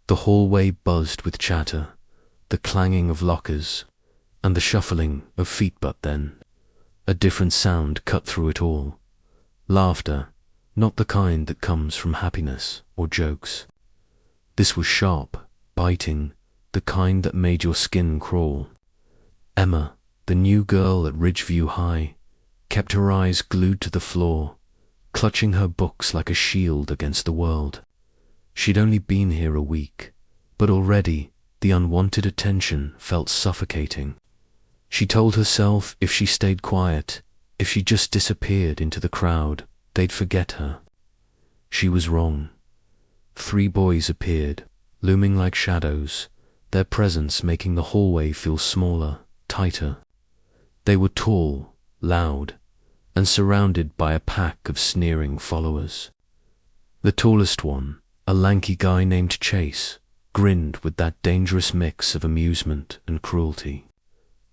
The hallway buzzed with chatter, the clanging of lockers, and the shuffling of feet. But then, a different sound cut through it all. Laughter, not the kind that comes from happiness or jokes. This was sharp, biting, the kind that made your skin crawl. Emma, the new girl at Ridgeview High, kept her eyes glued to the floor, clutching her books like a shield against the world. She'd only been here a week, but already the unwanted attention felt suffocating. She told herself if she stayed quiet, if she just disappeared into the crowd, they'd forget her. She was wrong. 3 boys appeared, looming like shadows, their presence making the hallway feel smaller, tighter. They were tall, loud, and surrounded by a pack of sneering followers. The tallest one, a lanky guy named Chase, grinned with that dangerous mix of amusement and cruelty.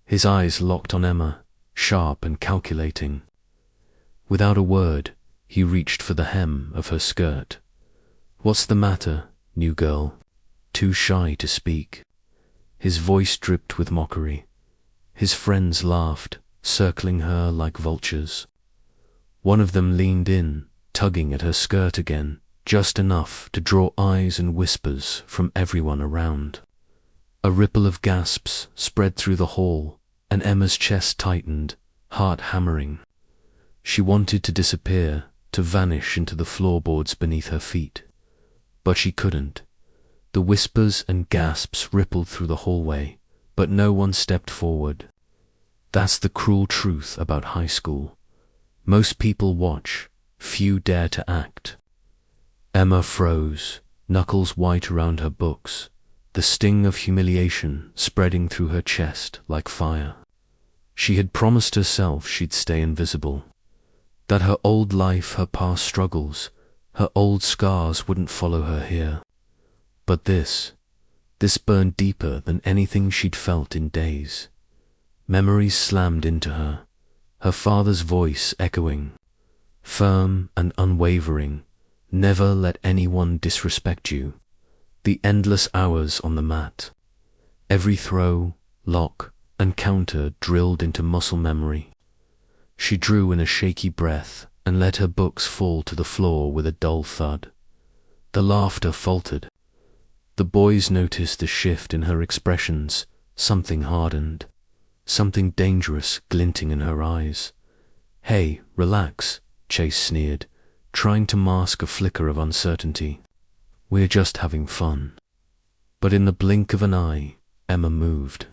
His eyes locked on Emma, sharp and calculating. Without a word, he reached for the hem of her skirt. "What's the matter, new girl?" Too shy to speak. His voice dripped with mockery. His friends laughed, circling her like vultures. One of them leaned in, tugging at her skirt again, just enough to draw eyes and whispers from everyone around. A ripple of gasps spread through the hall, and Emma's chest tightened, heart hammering. She wanted to disappear, to vanish into the floorboards beneath her feet. But she couldn't. The whispers and gasps rippled through the hallway, but no one stepped forward. That's the cruel truth about high school. Most people watch, few dare to act. Emma froze, knuckles white around her books, the sting of humiliation spreading through her chest like fire. She had promised herself she'd stay invisible, that her old life, her past struggles, her old scars wouldn't follow her here. But this burned deeper than anything she'd felt in days. Memories slammed into her, her father's voice echoing, firm and unwavering, "Never let anyone disrespect you." The endless hours on the mat. Every throw, lock, and counter drilled into muscle memory. She drew in a shaky breath and let her books fall to the floor with a dull thud. The laughter faltered. The boys noticed the shift in her expressions. Something hardened, something dangerous glinting in her eyes. "Hey, relax," Chase sneered, trying to mask a flicker of uncertainty. "We're just having fun." But in the blink of an eye, Emma moved.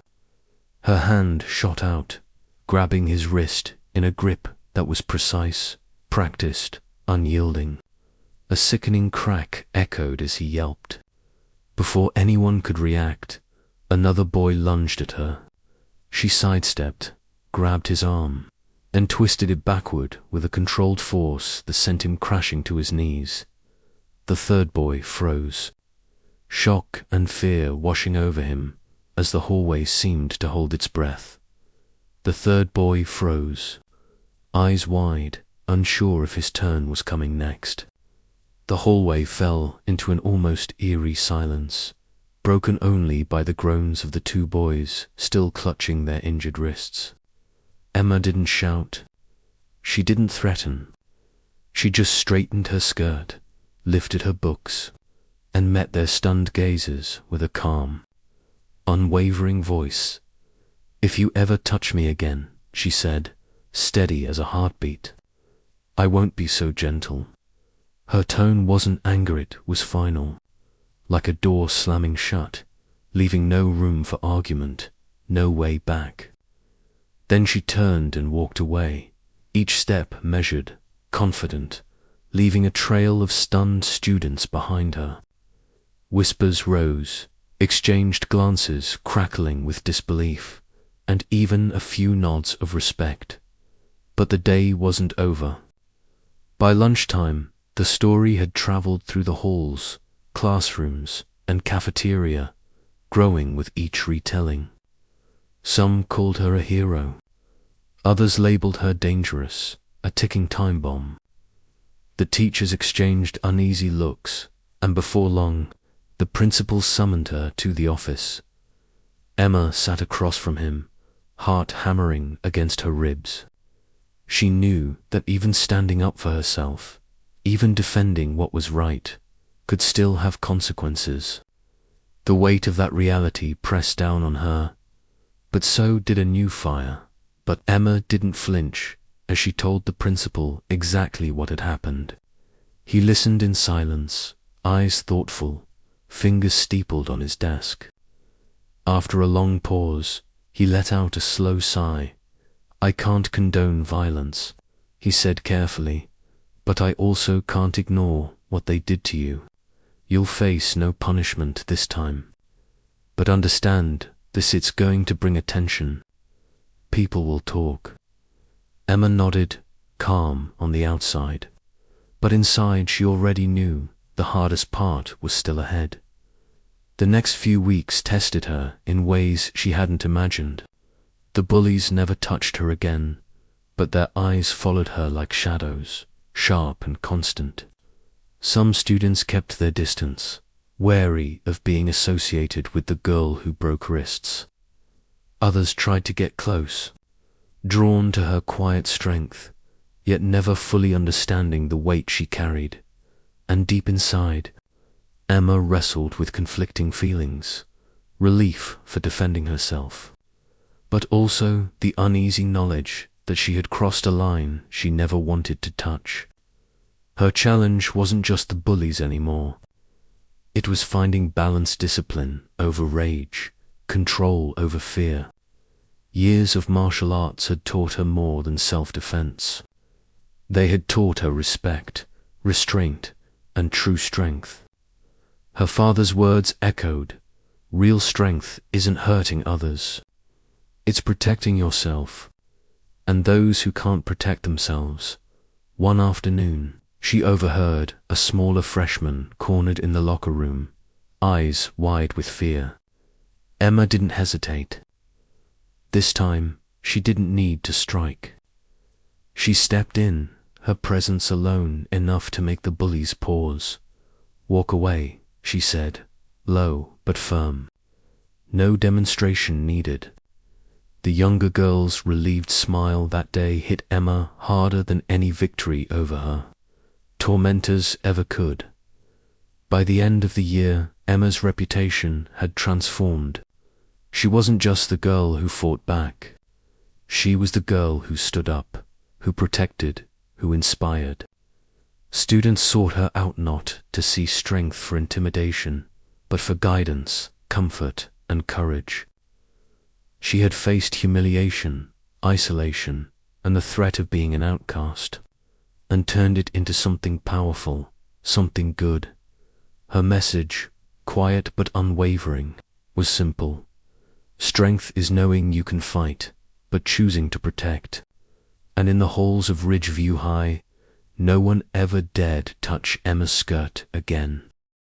Her hand shot out, grabbing his wrist in a grip that was precise, practiced, unyielding. A sickening crack echoed as he yelped. Before anyone could react, another boy lunged at her. She sidestepped, grabbed his arm, and twisted it backward with a controlled force that sent him crashing to his knees. The third boy froze, shock and fear washing over him as the hallway seemed to hold its breath. The third boy froze, eyes wide, unsure if his turn was coming next. The hallway fell into an almost eerie silence, broken only by the groans of the 2 boys still clutching their injured wrists. Emma didn't shout. She didn't threaten. She just straightened her skirt, lifted her books, and met their stunned gazes with a calm, unwavering voice. "If you ever touch me again," she said, steady as a heartbeat, "I won't be so gentle." Her tone wasn't anger, it was final, like a door slamming shut, leaving no room for argument, no way back. Then she turned and walked away, each step measured, confident, leaving a trail of stunned students behind her. Whispers rose, exchanged glances crackling with disbelief, and even a few nods of respect. But the day wasn't over. By lunchtime, the story had traveled through the halls, classrooms, and cafeteria, growing with each retelling. Some called her a hero. Others labeled her dangerous, a ticking time bomb. The teachers exchanged uneasy looks, and before long, The principal summoned her to the office. Emma sat across from him, heart hammering against her ribs. She knew that even standing up for herself, even defending what was right, could still have consequences. The weight of that reality pressed down on her, but so did a new fire. But Emma didn't flinch as she told the principal exactly what had happened. He listened in silence, eyes thoughtful, fingers steepled on his desk. After a long pause, he let out a slow sigh. "I can't condone violence," he said carefully, "but I also can't ignore what they did to you. You'll face no punishment this time. But understand this, it's going to bring attention. People will talk." Emma nodded, calm on the outside, but inside she already knew the hardest part was still ahead. The next few weeks tested her in ways she hadn't imagined. The bullies never touched her again, but their eyes followed her like shadows, sharp and constant. Some students kept their distance, wary of being associated with the girl who broke wrists. Others tried to get close, drawn to her quiet strength, yet never fully understanding the weight she carried. And deep inside, Emma wrestled with conflicting feelings, relief for defending herself, but also the uneasy knowledge that she had crossed a line she never wanted to touch. Her challenge wasn't just the bullies anymore. It was finding balanced discipline over rage, control over fear. Years of martial arts had taught her more than self-defense. They had taught her respect, restraint, and true strength. Her father's words echoed, "Real strength isn't hurting others. It's protecting yourself." And those who can't protect themselves. One afternoon, she overheard a smaller freshman cornered in the locker room, eyes wide with fear. Emma didn't hesitate. This time, she didn't need to strike. She stepped in, her presence alone enough to make the bullies pause. "Walk away," she said, low but firm. No demonstration needed. The younger girl's relieved smile that day hit Emma harder than any victory over her tormentors ever could. By the end of the year, Emma's reputation had transformed. She wasn't just the girl who fought back. She was the girl who stood up, who protected, who inspired. Students sought her out not to see strength for intimidation, but for guidance, comfort, and courage. She had faced humiliation, isolation, and the threat of being an outcast, and turned it into something powerful, something good. Her message, quiet but unwavering, was simple. Strength is knowing you can fight, but choosing to protect. And in the halls of Ridgeview High, no one ever dared touch Emma's skirt again.